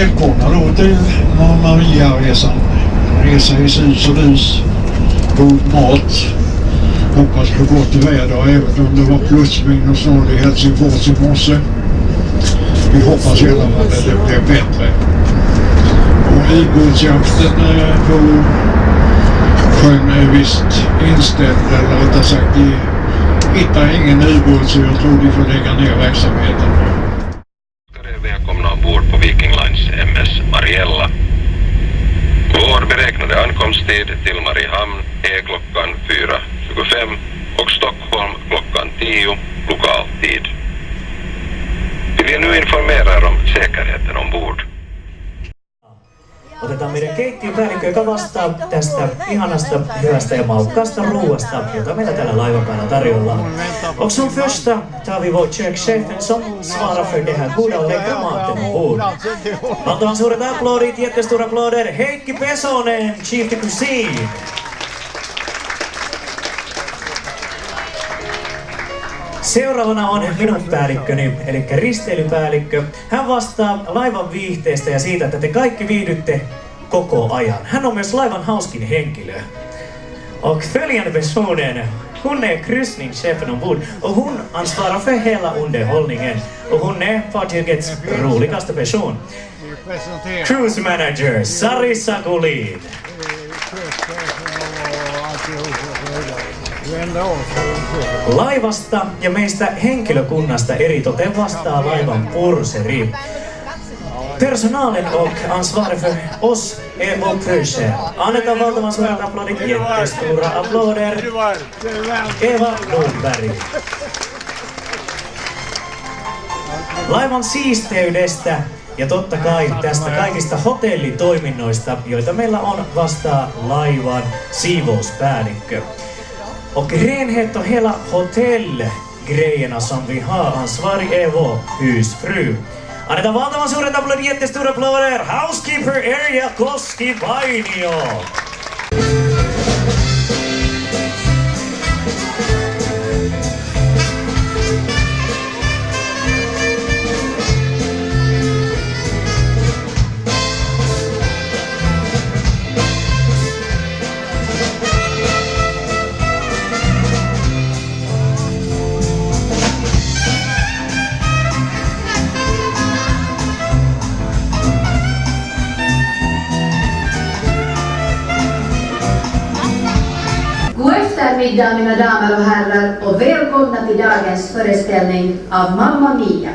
välkomna då till Maria-resan. Resa i sus och dus. God mat. Hoppas på gott väder även om det var plusminus 0 i Helsingfors i morse. Vi hoppas i alla fall att det blir bättre. Och ubåtsjakten på sjön är visst inställd, eller rättare sagt de hittar ingen ubåt, så jag tror de får lägga ner verksamheten. Välkomna ombord på Viking Lines MS Mariella. Vår beräknade ankomsttid till Mariehamn är klockan 4.25 och Stockholm klockan 10 lokal tid. Vi vill nu informera er om säkerheten ombord. Otetaan meidän keittiöpäällikkö, joka vastaa tästä ihanasta, hyvästä ja maukkaasta ruuasta, jota meillä täällä laivan päällä tarjolla. Och som första tar vi vår kökschefen som svarar för det här goda och läckra maten ombord. Valtavan suuret applådit, jättestora applåder, Heikki Pesonen, Chief de Cuisine. Seuraavana on minun päällikköni, eli risteilypäällikkö. Hän vastaa laivan viihteestä ja siitä, että te kaikki viihdytte koko ajan. Hän on myös laivan hauskin henkilö. Och följande personen, hon är kryssningschefen ombord och hon ansvarar för hela underhållningen. Och hon är fartygets roligaste person. Cruise manager Sarissa Gulin. Laivasta ja meistä henkilökunnasta eritoten vastaa laivan purseri. Personalen och ansvarig för oss är vår purser. Annetaan valtavan suuret aplodit, jättestora applåder. Eva Lundberg. Laivan siisteydestä ja totta kai tästä kaikista hotellitoiminnoista, joita meillä on, vastaa laivan siivouspäällikkö. Och renhet och hela hotellgrejerna som vi har ansvarig är vår husfru. Annetaan valtavan suuret aplodit, jättestora applåder, housekeeper Erja Koski-Vainio. God eftermiddag mina damer och herrar och välkomna till dagens föreställning av Mamma Mia.